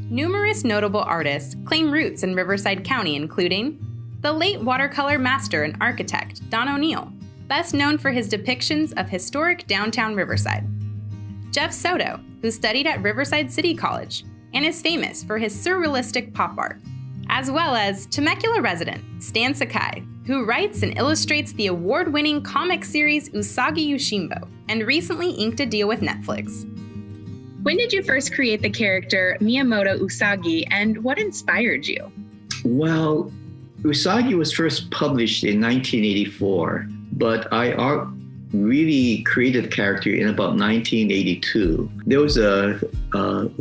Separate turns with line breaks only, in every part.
Numerous notable artists claim roots in Riverside County, including the late watercolor master and architect Don O'Neill, best known for his depictions of historic downtown Riverside; Jeff Soto, who studied at Riverside City College and is famous for his surrealistic pop art; as well as Temecula resident Stan Sakai, who writes and illustrates the award-winning comic series Usagi Yoshinbo and recently inked a deal with Netflix.
When did you first create the character Miyamoto Usagi, and what inspired you?
Well, Usagi was first published in 1984, but I really created the character in about 1982. There was a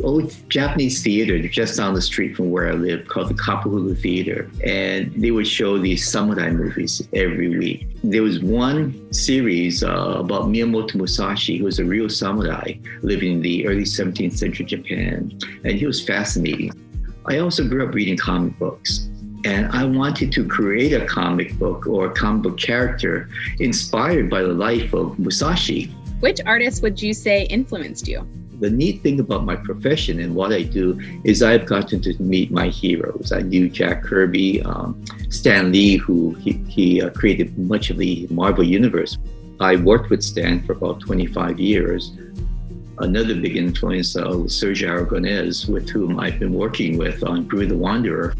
old Japanese theater just down the street from where I live called the Kapahulu Theater, and they would show these samurai movies every week. There was one series about Miyamoto Musashi, who was a real samurai living in the early 17th century Japan, and he was fascinating. I also grew up reading comic books, and I wanted to create a comic book or a comic book character inspired by the life of Musashi.
Which artist would you say influenced you?
The neat thing about my profession and what I do is I've gotten to meet my heroes. I knew Jack Kirby, Stan Lee, who he created much of the Marvel Universe. I worked with Stan for about 25 years. Another big influence was Sergio Aragonés, with whom I've been working with on Brew the Wanderer.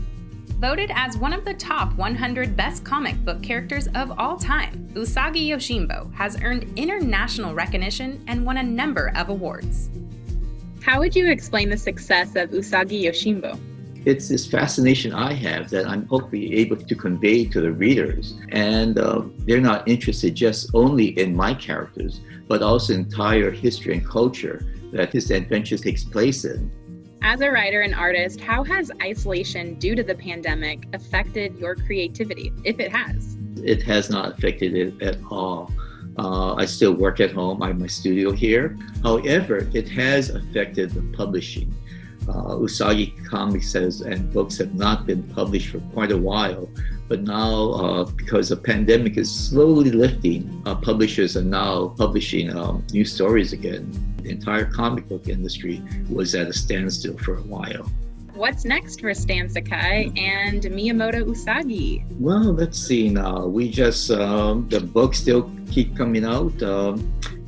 Voted as one of the top 100 best comic book characters of all time, Usagi Yoshinbo has earned international recognition and won a number of awards.
How would you explain the success of Usagi Yoshinbo?
It's this fascination I have that I'm hopefully able to convey to the readers. And they're not interested just only in my characters, but also entire history and culture that this adventure takes place in.
As a writer and artist, how has isolation due to the pandemic affected your creativity, if it has?
It has not affected it at all. I still work at home. I have my studio here. However, it has affected the publishing. Usagi comics and books have not been published for quite a while, but now because the pandemic is slowly lifting, publishers are now publishing new stories again. The entire comic book industry was at a standstill for a while.
What's next for Stan Sakai and Miyamoto Usagi?
Well, let's see now. We just, the books still keep coming out.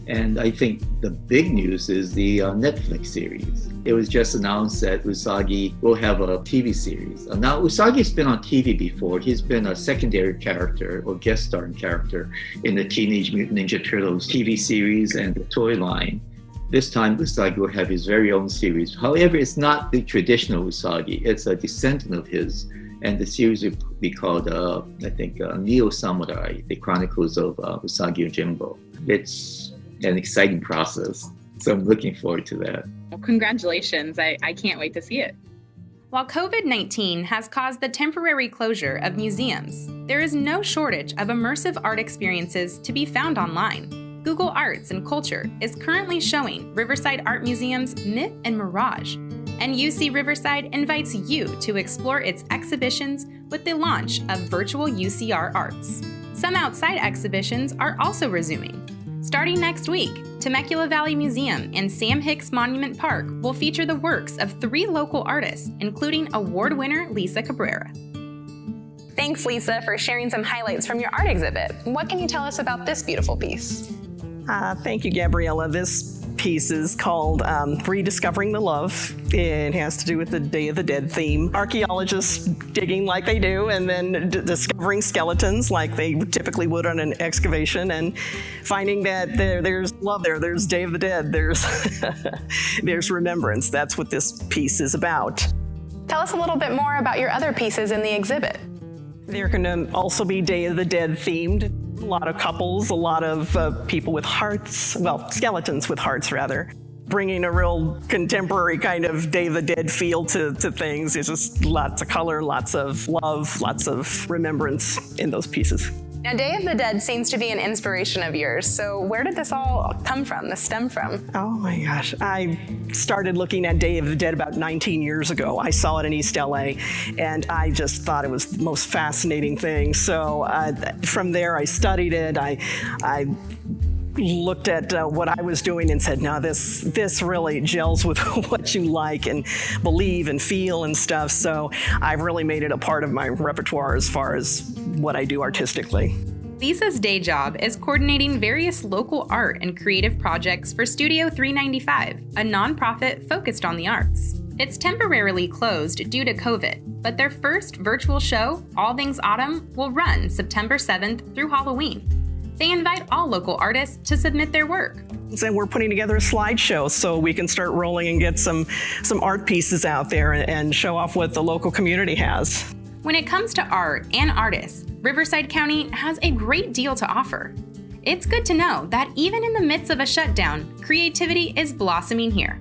And I think the big news is the Netflix series. It was just announced that Usagi will have a TV series. Now, Usagi's been on TV before. He's been a secondary character or guest starring character in the Teenage Mutant Ninja Turtles TV series and the toy line. This time, Usagi will have his very own series. However, it's not the traditional Usagi. It's a descendant of his. And the series will be called, Neo Samurai, the Chronicles of Usagi Yojimbo. It's an exciting process. So I'm looking forward to that.
Well, congratulations. I can't wait to see it.
While COVID-19 has caused the temporary closure of museums, there is no shortage of immersive art experiences to be found online. Google Arts and Culture is currently showing Riverside Art Museum's Myth and Mirage, and UC Riverside invites you to explore its exhibitions with the launch of virtual UCR Arts. Some outside exhibitions are also resuming. Starting next week, Temecula Valley Museum and Sam Hicks Monument Park will feature the works of 3 local artists, including award winner Lisa Cabrera. Thanks, Lisa, for sharing some highlights from your art exhibit. What can you tell us about this beautiful piece?
Thank you, Gabriella. This piece is called Rediscovering the Love. It has to do with the Day of the Dead theme. Archaeologists digging like they do, and then discovering skeletons like they typically would on an excavation, and finding that there's love there, there's Day of the Dead, there's remembrance. That's what this piece is about.
Tell us a little bit more about your other pieces in the exhibit.
They're going to also be Day of the Dead themed. A lot of couples, a lot of people with hearts, well, skeletons with hearts rather, bringing a real contemporary kind of Day of the Dead feel to things. There's just lots of color, lots of love, lots of remembrance in those pieces.
Now, Day of the Dead seems to be an inspiration of yours, so where did this all come from, this stem from?
Oh my gosh, I started looking at Day of the Dead about 19 years ago. I saw it in East LA, and I just thought it was the most fascinating thing. So from there, I studied it. I looked at what I was doing and said, no, this really gels with what you like and believe and feel and stuff. So I've really made it a part of my repertoire as far as what I do artistically.
Lisa's day job is coordinating various local art and creative projects for Studio 395, a nonprofit focused on the arts. It's temporarily closed due to COVID, but their first virtual show, All Things Autumn, will run September 7th through Halloween. They invite all local artists to submit their work.
And we're putting together a slideshow so we can start rolling and get some art pieces out there and show off what the local community has.
When it comes to art and artists, Riverside County has a great deal to offer. It's good to know that even in the midst of a shutdown, creativity is blossoming here.